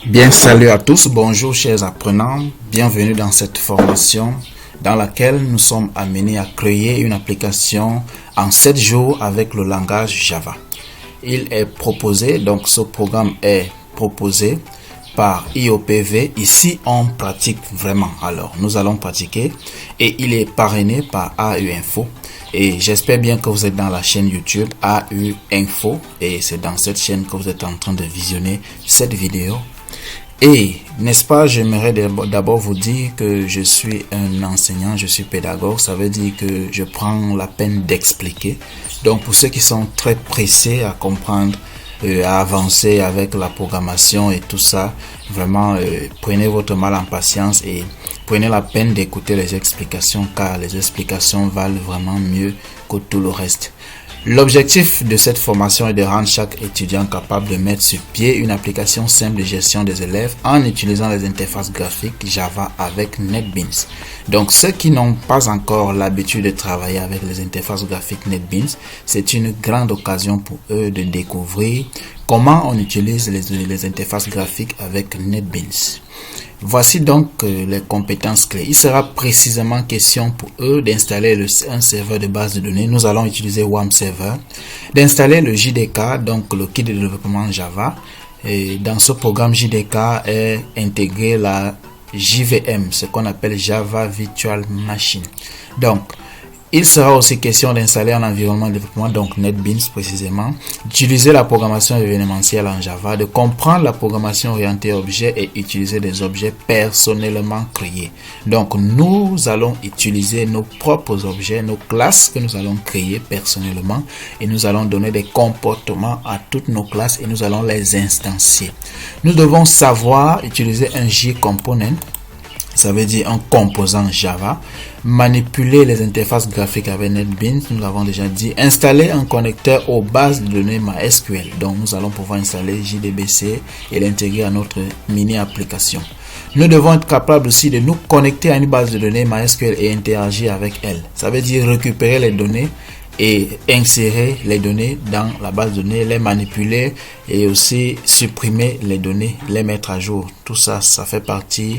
Bien, salut à tous, bonjour chers apprenants, bienvenue dans cette formation dans laquelle nous sommes amenés à créer une application en 7 jours avec le langage Java. Il est proposé, donc ce programme est proposé par IOPV. Ici, on pratique vraiment. Alors, nous allons pratiquer et il est parrainé par AU Info. Et j'espère bien que vous êtes dans la chaîne YouTube AU Info et c'est dans cette chaîne que vous êtes en train de visionner cette vidéo. Et, n'est-ce pas, j'aimerais d'abord vous dire que je suis un enseignant, je suis pédagogue, ça veut dire que je prends la peine d'expliquer. Donc, pour ceux qui sont très pressés à comprendre, à avancer avec la programmation et tout ça, vraiment, prenez votre mal en patience et prenez la peine d'écouter les explications car les explications valent vraiment mieux que tout le reste. L'objectif de cette formation est de rendre chaque étudiant capable de mettre sur pied une application simple de gestion des élèves en utilisant les interfaces graphiques Java avec NetBeans. Donc ceux qui n'ont pas encore l'habitude de travailler avec les interfaces graphiques NetBeans, c'est une grande occasion pour eux de découvrir comment on utilise les interfaces graphiques avec NetBeans. Voici donc les compétences clés. Il sera précisément question pour eux d'installer un serveur de base de données. Nous allons utiliser WAMP Server. D'installer le JDK, donc le kit de développement Java. Et dans ce programme JDK est intégré la JVM, ce qu'on appelle Java Virtual Machine. Donc, il sera aussi question d'installer un environnement de développement, donc NetBeans précisément, d'utiliser la programmation événementielle en Java, de comprendre la programmation orientée objet et utiliser des objets personnellement créés. Donc nous allons utiliser nos propres objets, nos classes que nous allons créer personnellement et nous allons donner des comportements à toutes nos classes et nous allons les instancier. Nous devons savoir utiliser un JComponent. Ça veut dire un composant Java, manipuler les interfaces graphiques avec NetBeans, nous l'avons déjà dit, installer un connecteur aux bases de données MySQL. Donc nous allons pouvoir installer JDBC et l'intégrer à notre mini-application. Nous devons être capables aussi de nous connecter à une base de données MySQL et interagir avec elle. Ça veut dire récupérer les données et insérer les données dans la base de données, les manipuler et aussi supprimer les données, les mettre à jour. Tout ça, ça fait partie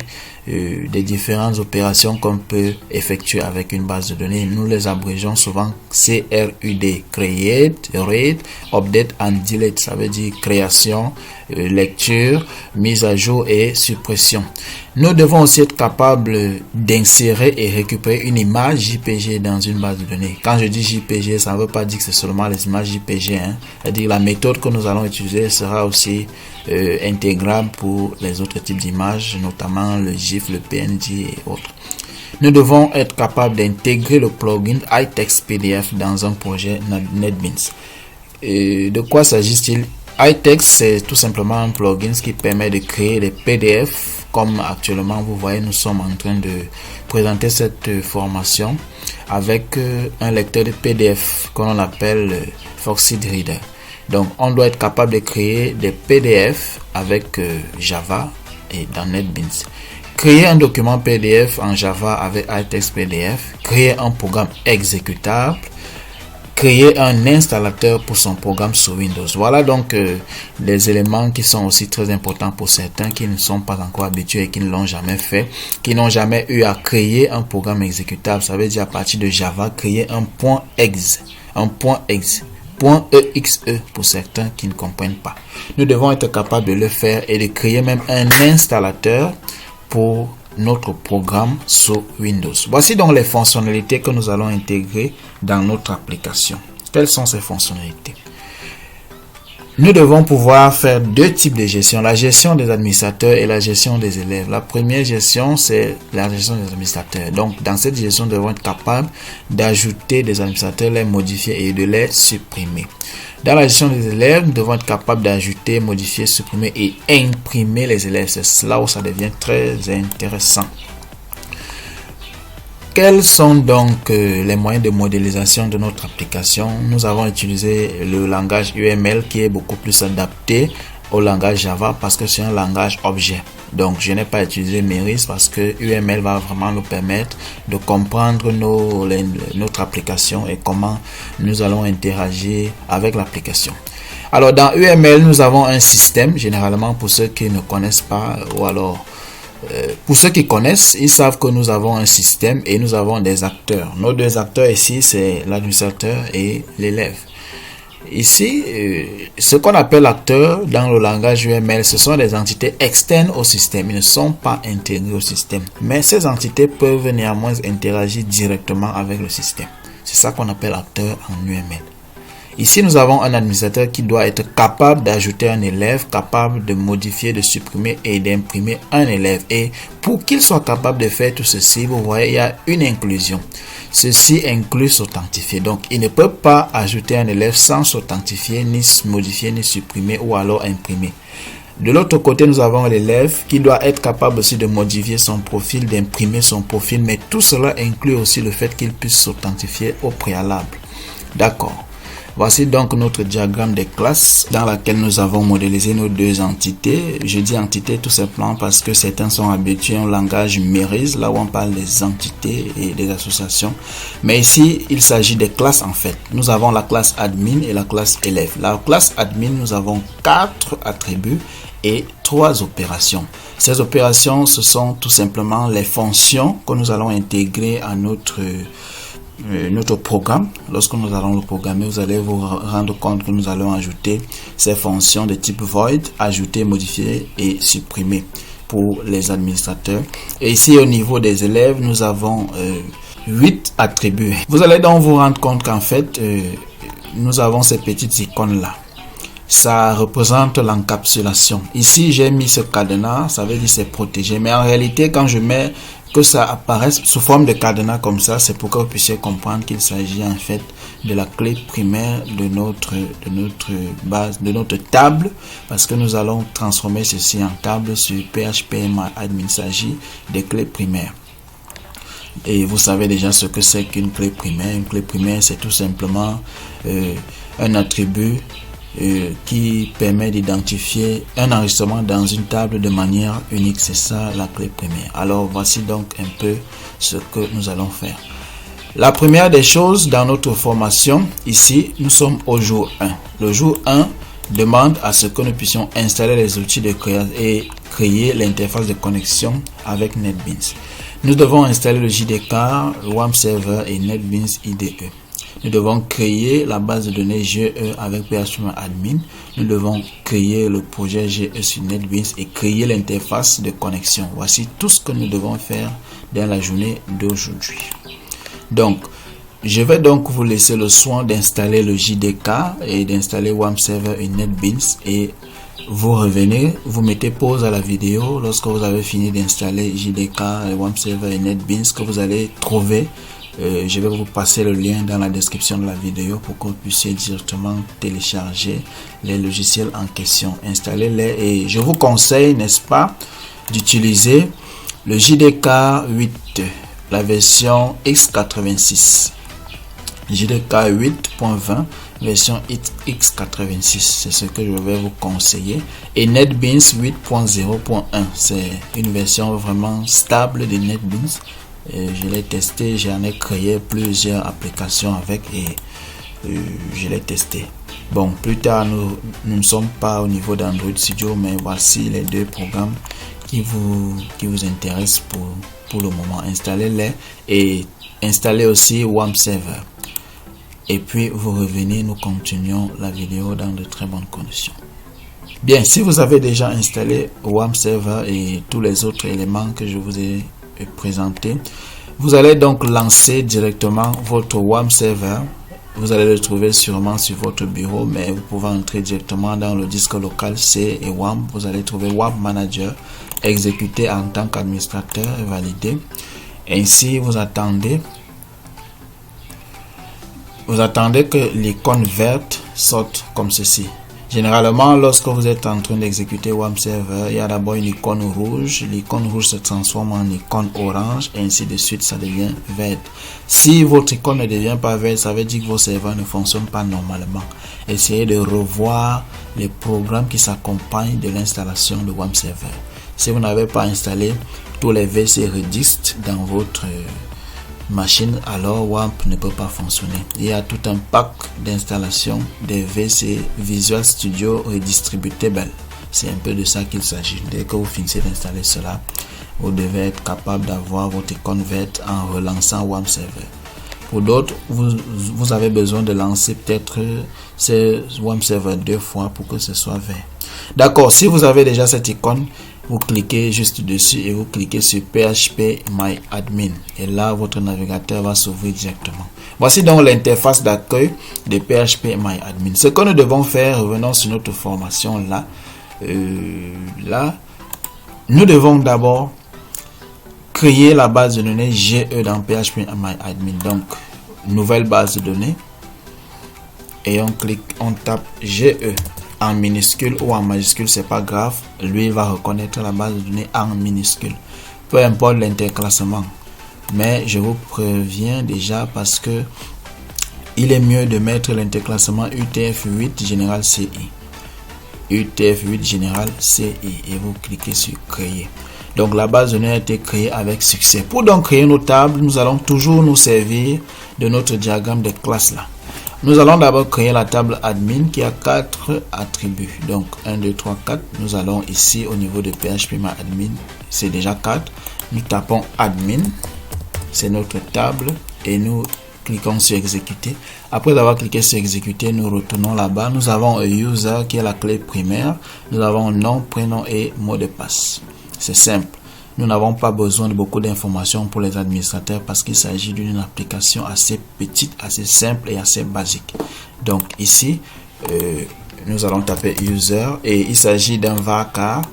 des différentes opérations qu'on peut effectuer avec une base de données. Nous les abrégeons souvent CRUD, Create, Read, Update and Delete. Ça veut dire création, lecture, mise à jour et suppression. Nous devons aussi être capables d'insérer et récupérer une image JPG dans une base de données. Quand je dis JPG, ça ne veut pas dire que c'est seulement les images JPG. C'est-à-dire la méthode que nous allons utiliser sera aussi intégrable pour les autres types d'images, notamment le GIF, le PNG et autres. Nous devons être capables d'intégrer le plugin iTextPDF dans un projet NetBeans. De quoi s'agit-il? iText, c'est tout simplement un plugin qui permet de créer des PDF. Comme actuellement, vous voyez, nous sommes en train de présenter cette formation avec un lecteur de PDF qu'on appelle Foxy Reader. Donc, on doit être capable de créer des PDF avec Java et dans NetBeans. Créer un document PDF en Java avec iTextPDF. Créer un programme exécutable. Créer un installateur pour son programme sur Windows. Voilà donc les éléments qui sont aussi très importants pour certains qui ne sont pas encore habitués et qui ne l'ont jamais fait, qui n'ont jamais eu à créer un programme exécutable. Ça veut dire à partir de Java, créer un .exe, .exe pour certains qui ne comprennent pas. Nous devons être capables de le faire et de créer même un installateur pour notre programme sur Windows. Voici donc les fonctionnalités que nous allons intégrer dans notre application. Quelles sont ces fonctionnalités? Nous devons pouvoir faire deux types de gestion, la gestion des administrateurs et la gestion des élèves. La première gestion, c'est la gestion des administrateurs. Donc, dans cette gestion, nous devons être capables d'ajouter des administrateurs, les modifier et de les supprimer. Dans la gestion des élèves, nous devons être capables d'ajouter, modifier, supprimer et imprimer les élèves. C'est là où ça devient très intéressant. Quels sont donc les moyens de modélisation de notre application? Nous avons utilisé le langage UML qui est beaucoup plus adapté au langage Java parce que c'est un langage objet. Donc je n'ai pas utilisé Meris parce que UML va vraiment nous permettre de comprendre notre application et comment nous allons interagir avec l'application. Alors dans UML, nous avons un système, généralement pour ceux qui ne connaissent pas, ou alors pour ceux qui connaissent, ils savent que nous avons un système et nous avons des acteurs. Nos deux acteurs ici, c'est l'administrateur et l'élève. Ici, ce qu'on appelle acteurs dans le langage UML, ce sont des entités externes au système. Ils ne sont pas intégrés au système. Mais ces entités peuvent néanmoins interagir directement avec le système. C'est ça qu'on appelle acteur en UML. Ici, nous avons un administrateur qui doit être capable d'ajouter un élève, capable de modifier, de supprimer et d'imprimer un élève. Et pour qu'il soit capable de faire tout ceci, vous voyez, il y a une inclusion. Ceci inclut s'authentifier. Donc, il ne peut pas ajouter un élève sans s'authentifier, ni modifier, ni supprimer ou alors imprimer. De l'autre côté, nous avons l'élève qui doit être capable aussi de modifier son profil, d'imprimer son profil. Mais tout cela inclut aussi le fait qu'il puisse s'authentifier au préalable. D'accord. Voici donc notre diagramme des classes dans laquelle nous avons modélisé nos deux entités. Je dis entités tout simplement parce que certains sont habitués au langage Merise, là où on parle des entités et des associations. Mais ici, il s'agit des classes en fait. Nous avons la classe admin et la classe élève. La classe admin, nous avons 4 attributs et 3 opérations. Ces opérations, ce sont tout simplement les fonctions que nous allons intégrer à notre programme. Lorsque nous allons le programmer, vous allez vous rendre compte que nous allons ajouter ces fonctions de type void, ajouter, modifier et supprimer pour les administrateurs. Et ici au niveau des élèves, nous avons 8 attributs. Vous allez donc vous rendre compte qu'en fait nous avons ces petites icônes là. Ça représente l'encapsulation. Ici j'ai mis ce cadenas, ça veut dire c'est protégé, mais en réalité quand je mets que ça apparaisse sous forme de cadenas comme ça, c'est pour que vous puissiez comprendre qu'il s'agit en fait de la clé primaire de notre base, de notre table, parce que nous allons transformer ceci en table sur PHP-admin. Il s'agit des clés primaires. Et vous savez déjà ce que c'est qu'une clé primaire. Une clé primaire, c'est tout simplement un attribut qui permet d'identifier un enregistrement dans une table de manière unique. C'est ça la clé primaire. Alors voici donc un peu ce que nous allons faire. La première des choses dans notre formation, ici nous sommes au jour 1. Le jour 1 demande à ce que nous puissions installer les outils de création et créer l'interface de connexion avec NetBeans. Nous devons installer le JDK, le WAMP Server et NetBeans IDE. Nous devons créer la base de données GE avec PHP-admin. Nous devons créer le projet GE sur NetBeans et créer l'interface de connexion. Voici tout ce que nous devons faire dans la journée d'aujourd'hui. Donc, je vais donc vous laisser le soin d'installer le JDK et d'installer WAMP Server et NetBeans. Et vous revenez, vous mettez pause à la vidéo lorsque vous avez fini d'installer JDK, WAMP Server et NetBeans que vous allez trouver. Je vais vous passer le lien dans la description de la vidéo pour que vous puissiez directement télécharger les logiciels en question. Installez-les et je vous conseille, n'est-ce pas, d'utiliser le JDK 8, la version x86. JDK 8.20, version x86, c'est ce que je vais vous conseiller. Et NetBeans 8.0.1, c'est une version vraiment stable de NetBeans. Je l'ai testé, j'en ai créé plusieurs applications avec et je l'ai testé. Bon, plus tard, nous ne sommes pas au niveau d'Android Studio, mais voici les deux programmes qui vous intéressent pour le moment. Installez-les et installez aussi WAMP Server. Et puis, vous revenez, nous continuons la vidéo dans de très bonnes conditions. Bien, si vous avez déjà installé WAMP Server et tous les autres éléments que je vous ai présenté, vous allez donc lancer directement votre WAMP Server. Vous allez le trouver sûrement sur votre bureau, mais vous pouvez entrer directement dans le disque local C et WAMP. Vous allez trouver WAMP Manager, exécuter en tant qu'administrateur et valider. Ainsi, vous attendez que l'icône verte sorte comme ceci. Généralement, lorsque vous êtes en train d'exécuter WAMP Server, il y a d'abord une icône rouge. L'icône rouge se transforme en icône orange et ainsi de suite, ça devient vert. Si votre icône ne devient pas vert, ça veut dire que vos serveurs ne fonctionnent pas normalement. Essayez de revoir les programmes qui s'accompagnent de l'installation de WAMP Server. Si vous n'avez pas installé tous les VC Redist dans votre machine, alors WAMP ne peut pas fonctionner. Il y a tout un pack d'installation des VC Visual Studio Redistributable. C'est un peu de ça qu'il s'agit. Dès que vous finissez d'installer cela, vous devez être capable d'avoir votre icône verte en relançant WAMP Server. Pour d'autres, vous avez besoin de lancer peut-être ce WAMP Server 2 fois pour que ce soit vert. D'accord, si vous avez déjà cette icône, vous cliquez juste dessus et vous cliquez sur PHP My Admin. Et là, votre navigateur va s'ouvrir directement. Voici donc l'interface d'accueil de PHP My Admin. Ce que nous devons faire, revenons sur notre formation là. Nous devons d'abord créer la base de données GE dans PHP My Admin. Donc, nouvelle base de données. Et on tape GE. En minuscule ou en majuscule, c'est pas grave. Lui, il va reconnaître la base de données en minuscule. Peu importe l'interclassement. Mais je vous préviens déjà parce que il est mieux de mettre l'interclassement UTF-8 Général CI. UTF-8 Général CI. Et vous cliquez sur créer. Donc, la base de données a été créée avec succès. Pour donc créer nos tables, nous allons toujours nous servir de notre diagramme de classe là. Nous allons d'abord créer la table admin qui a 4 attributs. Donc 1, 2, 3, 4. Nous allons ici au niveau de PHP-MyAdmin. C'est déjà 4. Nous tapons admin. C'est notre table. Et nous cliquons sur exécuter. Après avoir cliqué sur exécuter, nous retournons là-bas. Nous avons un user qui est la clé primaire. Nous avons nom, prénom et mot de passe. C'est simple. Nous n'avons pas besoin de beaucoup d'informations pour les administrateurs parce qu'il s'agit d'une application assez petite, assez simple et assez basique. Donc ici, nous allons taper user et il s'agit d'un varchar.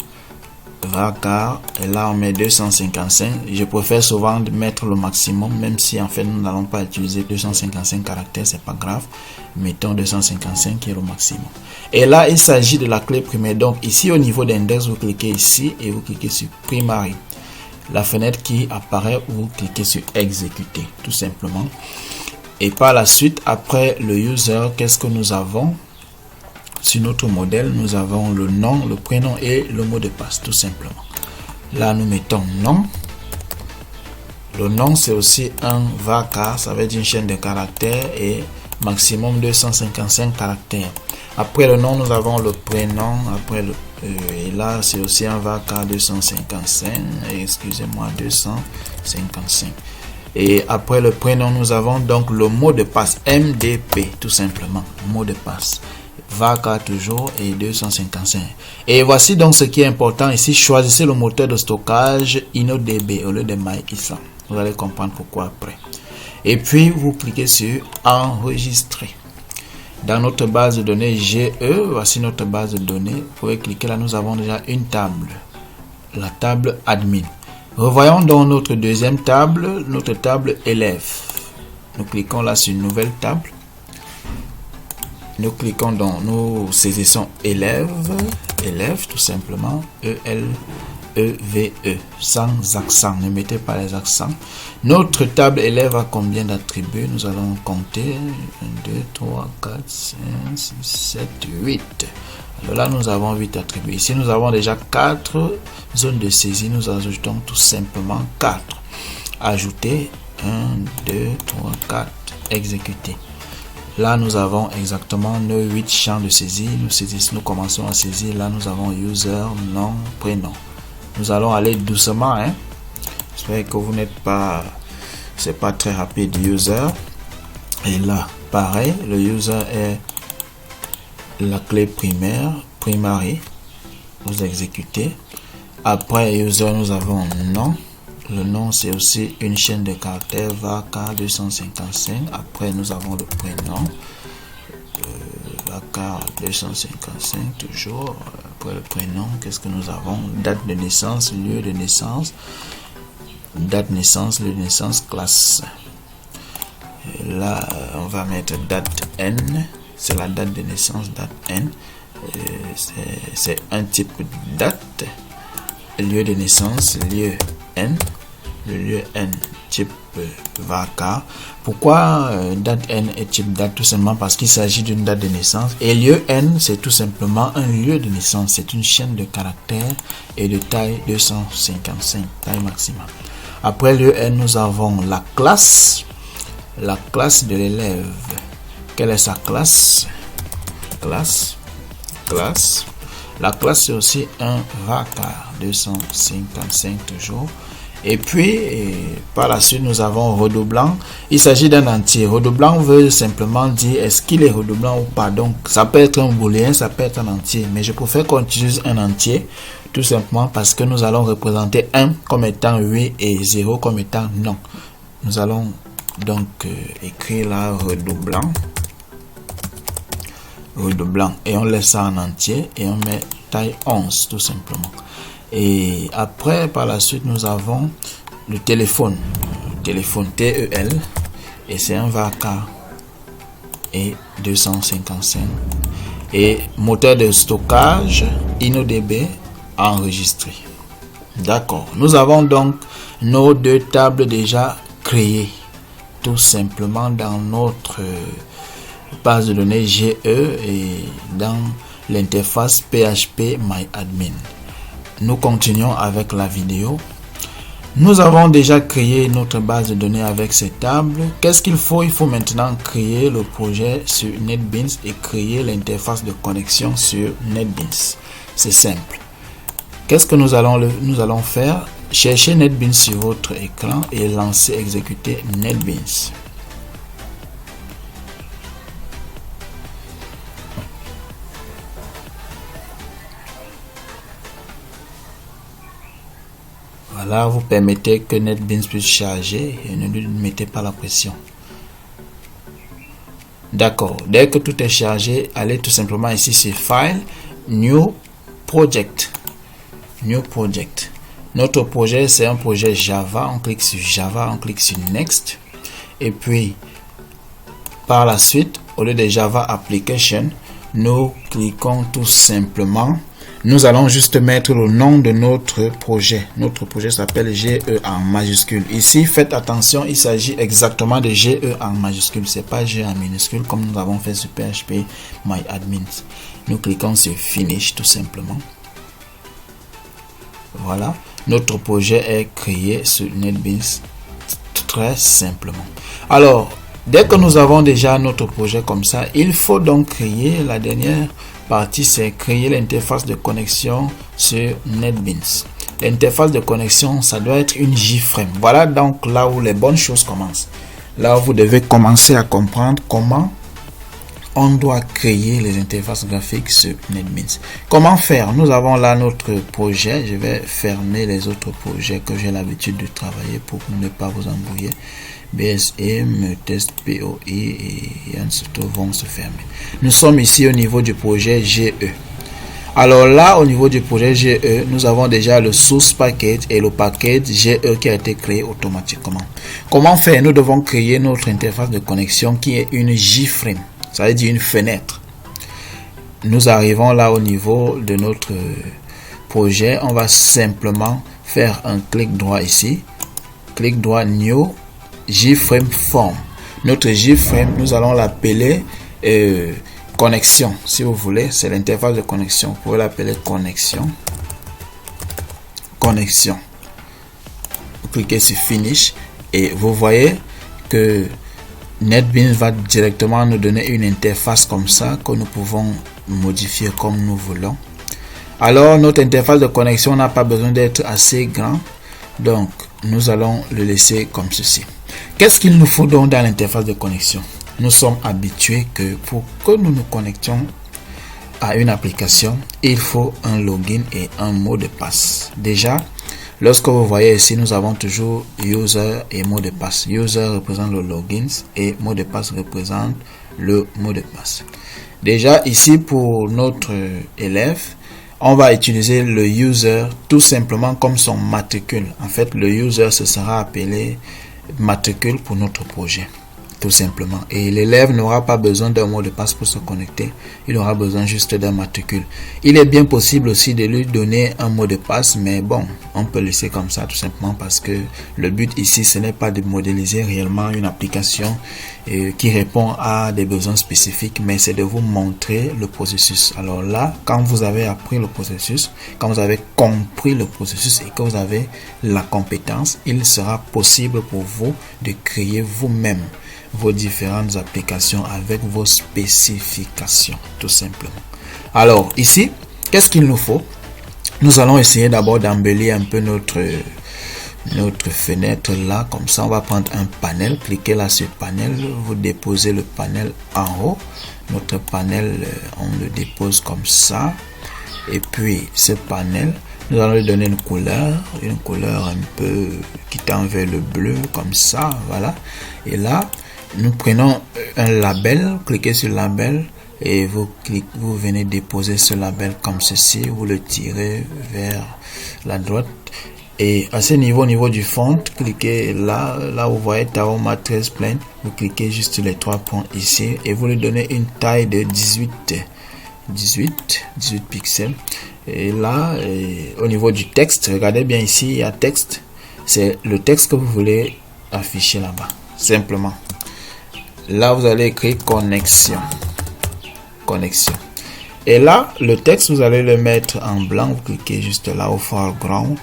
Et là on met 255. Je préfère souvent mettre le maximum, même si en fait nous n'allons pas utiliser 255 caractères, c'est pas grave. Mettons 255 qui est le maximum. Et là il s'agit de la clé primaire. Donc ici au niveau d'index, vous cliquez ici et vous cliquez sur primary. La fenêtre qui apparaît, vous cliquez sur exécuter tout simplement. Et par la suite, après le user, qu'est-ce que nous avons? Sur notre modèle, nous avons le nom, le prénom et le mot de passe tout simplement. Là, nous mettons nom. Le nom, c'est aussi un varchar, ça veut dire une chaîne de caractères et maximum 255 caractères. Après le nom, nous avons le prénom. Après et là, c'est aussi un varchar 255. Excusez-moi, 255. Et après le prénom, nous avons donc le mot de passe MDP, tout simplement. Mot de passe. Varchar toujours et 255. Et voici donc ce qui est important ici. Choisissez le moteur de stockage InnoDB au lieu de MyISA. Vous allez comprendre pourquoi après. Et puis, vous cliquez sur enregistrer. Dans notre base de données GE, voici notre base de données. Vous pouvez cliquer là, nous avons déjà une table. La table admin. Revoyons donc notre deuxième table, notre table élève. Nous cliquons là sur une nouvelle table. Nous cliquons donc, nous saisissons élève tout simplement, E-L-E-V-E, sans accent, ne mettez pas les accents. Notre table élève a combien d'attributs? Nous allons compter 1, 2, 3, 4, 5, 6, 7, 8. Alors là, nous avons 8 attributs. Ici, nous avons déjà 4 zones de saisie. Nous ajoutons tout simplement 4. Ajouter 1, 2, 3, 4. Exécuter. Là, nous avons exactement nos 8 champs de saisie. Nous commençons à saisir. Là, nous avons user, nom, prénom. Nous allons aller doucement. J'espère que vous n'êtes pas... C'est pas très rapide, user. Et là, pareil, le user est la clé primaire, primary. Vous exécutez. Après user, nous avons nom. Le nom, c'est aussi une chaîne de caractères varchar 255. Après, nous avons le prénom. Varchar 255, toujours. Après le prénom, qu'est-ce que nous avons? Date de naissance, lieu de naissance. Date de naissance, lieu de naissance, classe. Et là, on va mettre date N. C'est la date de naissance, date N. C'est un type de date. Lieu de naissance, lieu N. Le lieu N, type varchar. Pourquoi date N est type date? Tout simplement parce qu'il s'agit d'une date de naissance. Et lieu N, c'est tout simplement un lieu de naissance. C'est une chaîne de caractères et de taille 255, taille maximum. Après le N, nous avons la classe de l'élève. Quelle est sa classe? Classe. La classe, c'est aussi un vacar, 255 toujours. Et puis, par la suite, nous avons redoublant. Il s'agit d'un entier. Redoublant veut simplement dire est-ce qu'il est redoublant ou pas. Donc, ça peut être un booléen, ça peut être un entier. Mais je préfère qu'on utilise un entier, tout simplement parce que nous allons représenter 1 comme étant oui et 0 comme étant non. Nous allons donc écrire là redoublant. Et on laisse ça en entier et on met taille 11 tout simplement. Et après, par la suite, nous avons le téléphone. Téléphone TEL. Et c'est un vacar. Et 255. Et moteur de stockage InnoDB enregistré. D'accord. Nous avons donc nos deux tables déjà créées. Tout simplement dans notre base de données GE et dans l'interface PHP-MyAdmin. Nous continuons avec la vidéo. Nous avons déjà créé notre base de données avec ces tables. Qu'est-ce qu'il faut? Il faut maintenant créer le projet sur NetBeans et créer l'interface de connexion sur NetBeans. C'est simple. Qu'est-ce que nous allons faire? Cherchez NetBeans sur votre écran et lancer exécuter NetBeans. Voilà, vous permettez que NetBeans puisse charger et ne lui mettez pas la pression. D'accord, dès que tout est chargé, allez tout simplement ici sur File, New Project. New Project. Notre projet, c'est un projet Java. On clique sur Java, on clique sur Next. Et puis, par la suite, au lieu de Java Application, nous cliquons tout simplement. Nous allons juste mettre le nom de notre projet. Notre projet s'appelle GE en majuscule. Ici, faites attention, il s'agit exactement de GE en majuscule. C'est pas GE en minuscule comme nous avons fait sur PHP MyAdmin. Nous cliquons sur Finish tout simplement. Voilà. Notre projet est créé sur NetBeans très simplement. Alors, dès que nous avons déjà notre projet comme ça, il faut donc créer la dernière partie, c'est créer l'interface de connexion sur NetBeans. L'interface de connexion, ça doit être une JFrame. Voilà donc là où les bonnes choses commencent. Là où vous devez commencer à comprendre comment on doit créer les interfaces graphiques sur NetBeans. Comment faire? Nous avons là notre projet. Je vais fermer les autres projets que j'ai l'habitude de travailler pour ne pas vous embrouiller. BSM, test POI et surtout vont se fermer. Nous sommes ici au niveau du projet GE. Alors là, au niveau du projet GE, nous avons déjà le source package et le package GE qui a été créé automatiquement. Comment faire? Nous devons créer notre interface de connexion qui est une JFrame. Ça veut dire une fenêtre. Nous arrivons là au niveau de notre projet. On va simplement faire un clic droit ici. Clic droit New JFrame Form. Notre JFrame, nous allons l'appeler connexion. Si vous voulez, c'est l'interface de connexion. Vous pouvez l'appeler connexion. Connexion. Vous cliquez sur Finish et vous voyez que NetBeans va directement nous donner une interface comme ça que nous pouvons modifier comme nous voulons. Alors notre interface de connexion n'a pas besoin d'être assez grand, donc nous allons le laisser comme ceci. Qu'est-ce qu'il nous faut donc dans l'interface de connexion? Nous sommes habitués que pour que nous nous connections à une application, il faut un login et un mot de passe. Déjà, lorsque vous voyez ici, nous avons toujours user et mot de passe. User représente le login et mot de passe représente le mot de passe. Déjà ici pour notre élève, on va utiliser le user tout simplement comme son matricule. En fait, le user se sera appelé matricule pour notre projet. tout simplement. Et l'élève n'aura pas besoin d'un mot de passe pour se connecter, il aura besoin juste d'un matricule. Il est bien possible aussi de lui donner un mot de passe, mais bon, on peut laisser comme ça tout simplement parce que le but ici, ce n'est pas de modéliser réellement une application qui répond à des besoins spécifiques, mais c'est de vous montrer le processus. Alors là, quand vous avez appris le processus, quand vous avez compris le processus et que vous avez la compétence, il sera possible pour vous de créer vous-même vos différentes applications avec vos spécifications, tout simplement. Alors ici, qu'est-ce qu'il nous faut? Nous allons essayer d'abord d'embellir un peu notre fenêtre là, comme ça on va prendre un panel, cliquez là sur panel, vous déposez le panel en haut. Notre panel, on le dépose comme ça, et puis ce panel, nous allons lui donner une couleur un peu qui tend vers le bleu, comme ça, voilà. Et là, nous prenons un label, cliquez sur label, et vous venez déposer ce label comme ceci, vous le tirez vers la droite. Et à ce niveau, au niveau du fond, cliquez là où vous voyez Tahoma 13 Plain, vous cliquez juste sur les 3 points ici et vous lui donnez une taille de 18 pixels. Et là, au niveau du texte, regardez bien ici, il y a texte. C'est le texte que vous voulez afficher là-bas, simplement. Là, vous allez écrire connexion. Et là, le texte, vous allez le mettre en blanc. Vous cliquez juste là au foreground.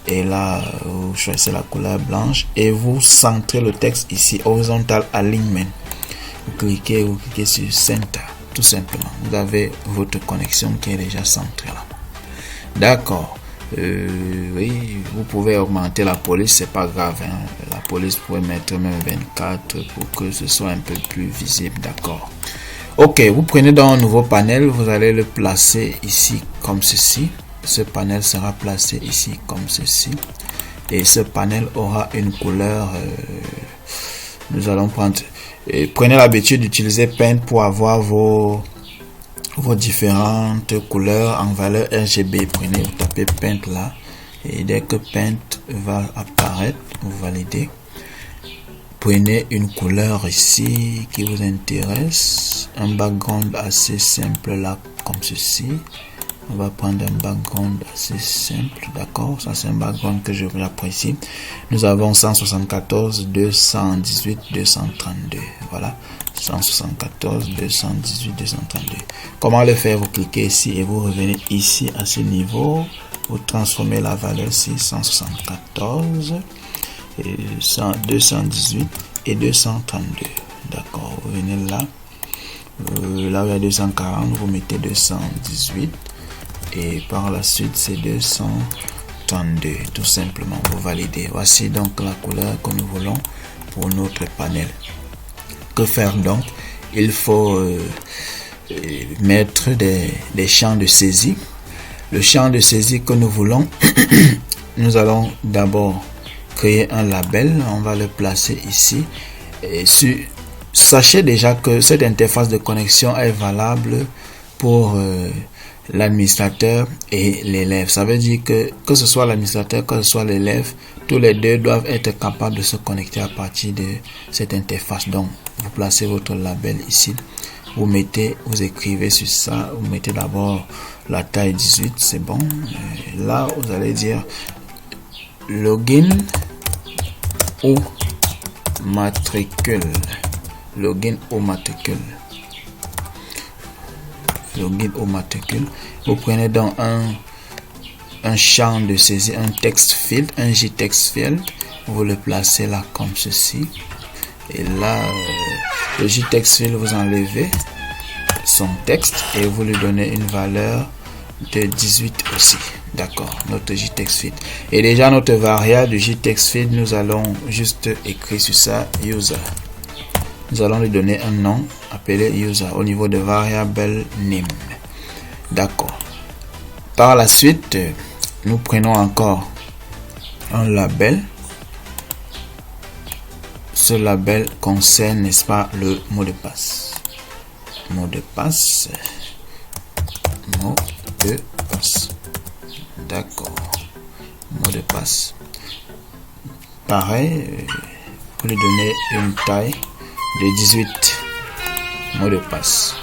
Et là, vous choisissez la couleur blanche. Et vous centrez le texte ici, horizontal alignment. Vous cliquez sur center. Tout simplement. Vous avez votre connexion qui est déjà centrée là. D'accord. Oui, vous pouvez augmenter la police, c'est pas grave. Hein. La police, vous pouvez mettre même 24 pour que ce soit un peu plus visible. D'accord. Ok, vous prenez dans un nouveau panel, vous allez le placer ici comme ceci. Ce panel sera placé ici comme ceci. Et ce panel aura une couleur. Nous allons prendre. Prenez l'habitude d'utiliser Paint pour avoir vos différentes couleurs en valeur RGB. Prenez, vous tapez Paint là. Et dès que Paint va apparaître, vous validez. Prenez une couleur ici qui vous intéresse. Un background assez simple là, comme ceci. On va prendre un background assez simple, d'accord. Ça, c'est un background que j'apprécie. Nous avons 174, 218, 232. Voilà. 174, 218, 232. Comment le faire? Vous cliquez ici et vous revenez ici à ce niveau. Vous transformez la valeur ici, 174, et 218 et 232. D'accord. Vous venez là. Là où il y a 240, vous mettez 218. Et par la suite, c'est 232. Tout simplement, vous validez. Voici donc la couleur que nous voulons pour notre panel. Que faire donc? Il faut mettre des champs de saisie. Le champ de saisie que nous voulons, nous allons d'abord créer un label. On va le placer ici. Et sachez déjà que cette interface de connexion est valable pour l'administrateur et l'élève. Ça veut dire que ce soit l'administrateur, que ce soit l'élève, tous les deux doivent être capables de se connecter à partir de cette interface. Donc, vous placez votre label ici. Vous écrivez sur ça. Vous mettez d'abord la taille 18, c'est bon. Et là, vous allez dire login ou matricule. Login ou matricule. Login au matricule. Vous prenez donc un champ de saisie, un text field, un JText field. Vous le placez là comme ceci. Et là, le JText field, vous enlevez son texte et vous lui donnez une valeur de 18 aussi. D'accord, notre JText field. Et déjà notre variable du JText field, nous allons juste écrire sur ça user. Nous allons lui donner un nom appelé user au niveau de variable name. D'accord. Par la suite, nous prenons encore un label. Ce label concerne, n'est-ce pas, le mot de passe. Mot de passe. Mot de passe. D'accord. Mot de passe. Pareil, vous lui donnez une taille. de 18 mots de passe.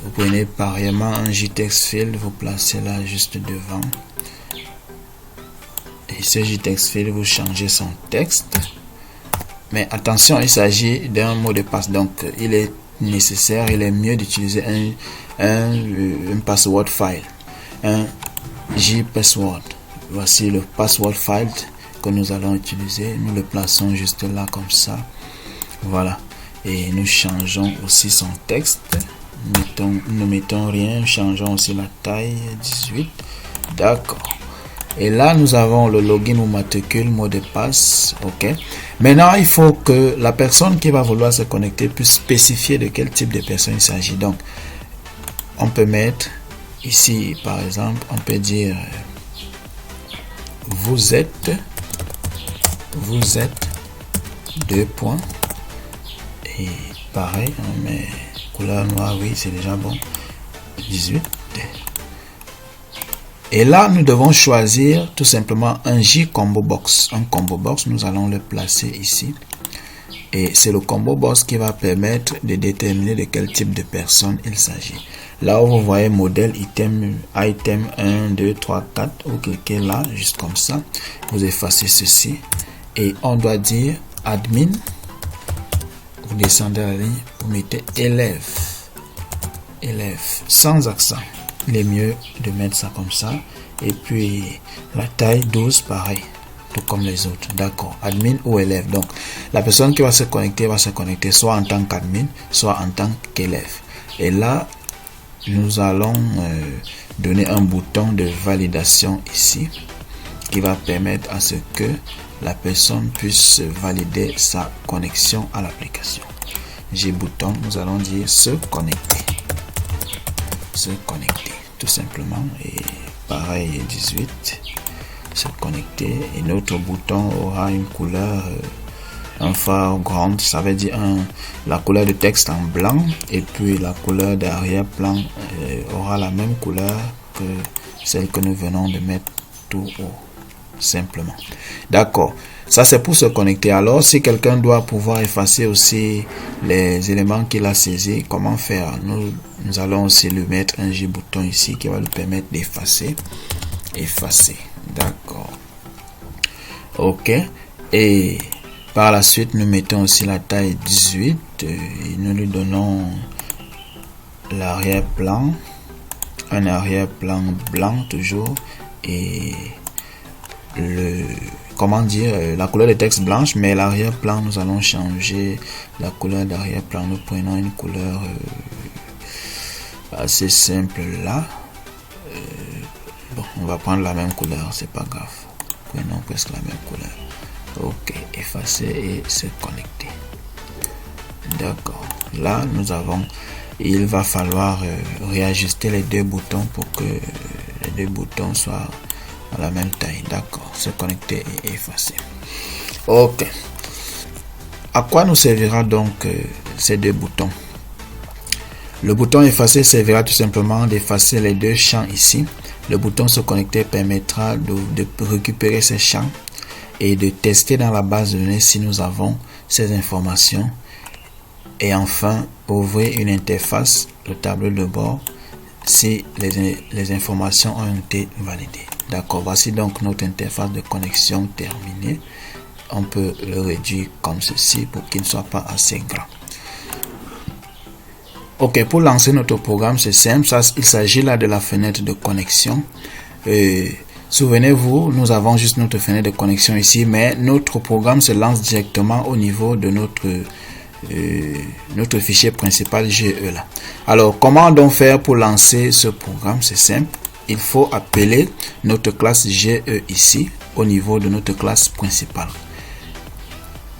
Vous prenez pareillement un JText Field, vous placez là juste devant. Et ce JText Field, vous changez son texte. Mais attention, il s'agit d'un mot de passe. Donc, il est nécessaire, il est mieux d'utiliser un password file. Un JPassword. Voici le password file que nous allons utiliser. Nous le plaçons juste là comme ça. Voilà. Et nous changeons aussi son texte. Nous mettons rien. Changeons aussi la taille. 18. D'accord. Et là, nous avons le login ou matricule, mot de passe. OK. Maintenant, il faut que la personne qui va vouloir se connecter puisse spécifier de quel type de personne il s'agit. Donc, on peut mettre ici, par exemple, on peut dire vous êtes 2 points. Et pareil, on met couleur noire, oui, c'est déjà bon. 18. Et là, nous devons choisir tout simplement un J combo box. Un combo box, nous allons le placer ici. Et c'est le combo box qui va permettre de déterminer de quel type de personne il s'agit. Là où vous voyez modèle, item 1, 2, 3, 4, vous cliquez là, juste comme ça. Vous effacez ceci. Et on doit dire admin. Vous descendez à la ligne, vous mettez élève. Élève, sans accent. Il est mieux de mettre ça comme ça. Et puis la taille 12, pareil, tout comme les autres. D'accord. Admin ou élève. Donc la personne qui va se connecter soit en tant qu'admin, soit en tant qu'élève. Et là, nous allons donner un bouton de validation ici qui va permettre à ce que la personne puisse valider sa connexion à l'application. J'ai bouton, nous allons dire se connecter. Se connecter tout simplement. Et pareil, 18, se connecter. Et notre bouton aura une couleur un phare grande, ça veut dire la couleur de texte en blanc, et puis la couleur d'arrière-plan aura la même couleur que celle que nous venons de mettre tout haut, simplement. D'accord, ça c'est pour se connecter. Alors si quelqu'un doit pouvoir effacer aussi les éléments qu'il a saisis, comment faire? Nous allons aussi lui mettre un J-bouton ici qui va lui permettre d'effacer. Effacer, d'accord. OK, et par la suite, nous mettons aussi la taille 18 et nous lui donnons l'arrière-plan, un arrière-plan blanc toujours, et la couleur de texte blanche, mais l'arrière-plan, nous allons changer la couleur d'arrière-plan. Nous prenons une couleur assez simple là. Bon, on va prendre la même couleur, c'est pas grave. Prenons presque la même couleur. OK, effacer et se connecter. D'accord. Là, il va falloir réajuster les deux boutons pour que les deux boutons soient à la même taille. D'accord. Se connecter et effacer. OK. À quoi nous servira donc ces deux boutons? Le bouton effacer servira tout simplement d'effacer les deux champs ici. Le bouton se connecter permettra de récupérer ces champs et de tester dans la base de données si nous avons ces informations. Et enfin, ouvrir une interface, le tableau de bord, si les informations ont été validées. D'accord, voici donc notre interface de connexion terminée. On peut le réduire comme ceci pour qu'il ne soit pas assez grand. OK, pour lancer notre programme, c'est simple. Il s'agit là de la fenêtre de connexion. Souvenez-vous, nous avons juste notre fenêtre de connexion ici, mais notre programme se lance directement au niveau de notre fichier principal GE là. Alors, comment donc faire pour lancer ce programme? C'est simple. Il faut appeler notre classe GE ici, au niveau de notre classe principale.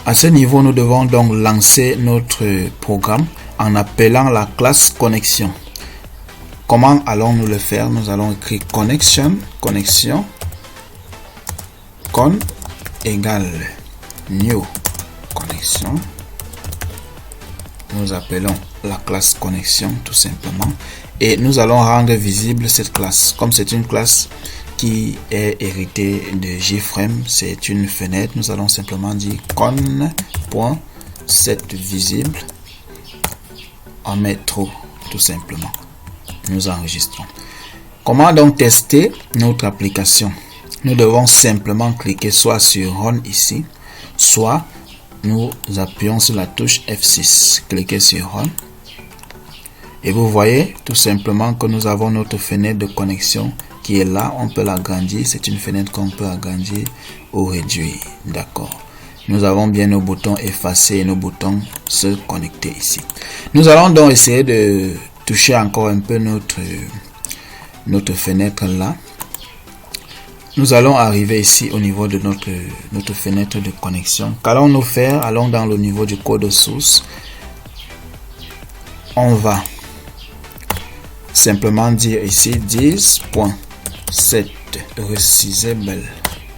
À ce niveau, nous devons donc lancer notre programme en appelant la classe connexion. Comment allons-nous le faire? Nous allons écrire connexion con égale new connexion. Nous appelons la classe connexion tout simplement et nous allons rendre visible cette classe. Comme c'est une classe qui est héritée de JFrame, c'est une fenêtre, nous allons simplement dire con.setVisible on met trop, tout simplement. Nous enregistrons. Comment donc tester notre application? Nous devons simplement cliquer soit sur Run ici, soit nous appuyons sur la touche F6. Cliquez sur Run. Et vous voyez tout simplement que nous avons notre fenêtre de connexion qui est là. On peut l'agrandir. C'est une fenêtre qu'on peut agrandir ou réduire. D'accord. Nous avons bien nos boutons effacer et nos boutons se connecter ici. Nous allons donc essayer de toucher encore un peu notre fenêtre là. Nous allons arriver ici au niveau de notre fenêtre de connexion. Qu'allons-nous faire? Allons dans le niveau du code source. On va simplement dire ici 10.7 resizable.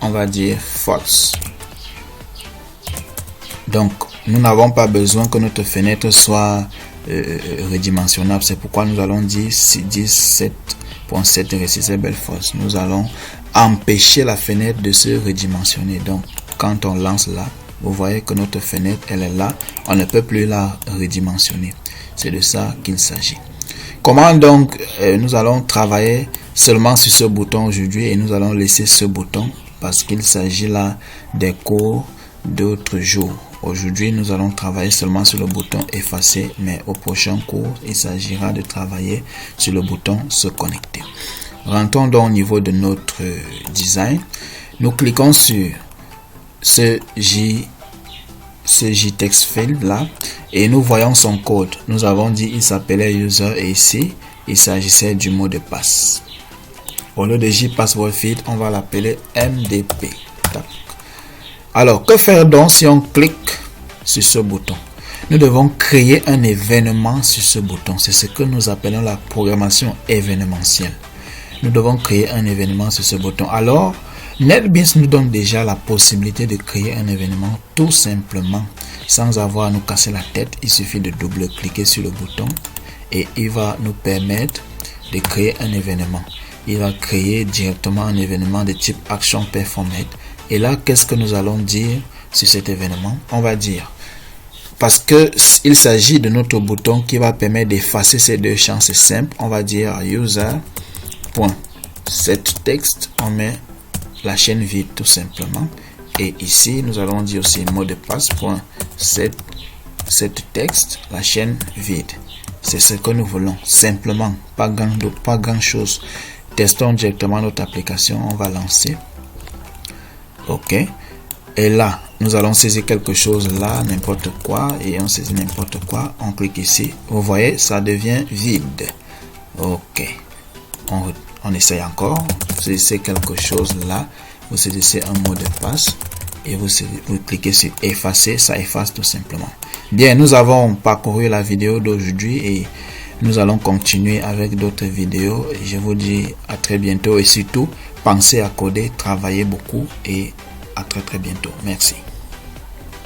On va dire false. Donc, nous n'avons pas besoin que notre fenêtre soit redimensionnable. C'est pourquoi nous allons dire 17.7 resizable false. Nous allons empêcher la fenêtre de se redimensionner. Donc, quand on lance là, vous voyez que notre fenêtre, elle est là. On ne peut plus la redimensionner. C'est de ça qu'il s'agit. Comment donc nous allons travailler seulement sur ce bouton aujourd'hui et nous allons laisser ce bouton parce qu'il s'agit là des cours d'autres jours. Aujourd'hui, nous allons travailler seulement sur le bouton effacer, mais au prochain cours, il s'agira de travailler sur le bouton se connecter. Rentrons donc au niveau de notre design. Nous cliquons sur ce JText field là et nous voyons son code. Nous avons dit il s'appelait user et ici il s'agissait du mot de passe. Au lieu de JPassword field, on va l'appeler MDP. Tac. Alors que faire donc si on clique sur ce bouton? Nous devons créer un événement sur ce bouton. C'est ce que nous appelons la programmation événementielle. Nous devons créer un événement sur ce bouton. Alors, NetBeans nous donne déjà la possibilité de créer un événement tout simplement, sans avoir à nous casser la tête. Il suffit de double-cliquer sur le bouton et il va nous permettre de créer un événement. Il va créer directement un événement de type Action Performate. Et là, qu'est-ce que nous allons dire sur cet événement? On va dire, parce que il s'agit de notre bouton qui va permettre d'effacer ces deux champs, c'est simple. On va dire user.setText, on met la chaîne vide tout simplement. Et ici, nous allons dire aussi mot de passe.setText, la chaîne vide. C'est ce que nous voulons, simplement, pas grand chose. Testons directement notre application, on va lancer. Ok. Et là, nous allons saisir quelque chose là, n'importe quoi, et on saisit n'importe quoi. On clique ici. Vous voyez, ça devient vide. Ok. On essaye encore. Vous saisissez quelque chose là. Vous saisissez un mot de passe. Et vous cliquez sur effacer. Ça efface tout simplement. Bien, nous avons parcouru la vidéo d'aujourd'hui et nous allons continuer avec d'autres vidéos. Je vous dis à très bientôt et surtout, pensez à coder, travaillez beaucoup et à très bientôt. Merci.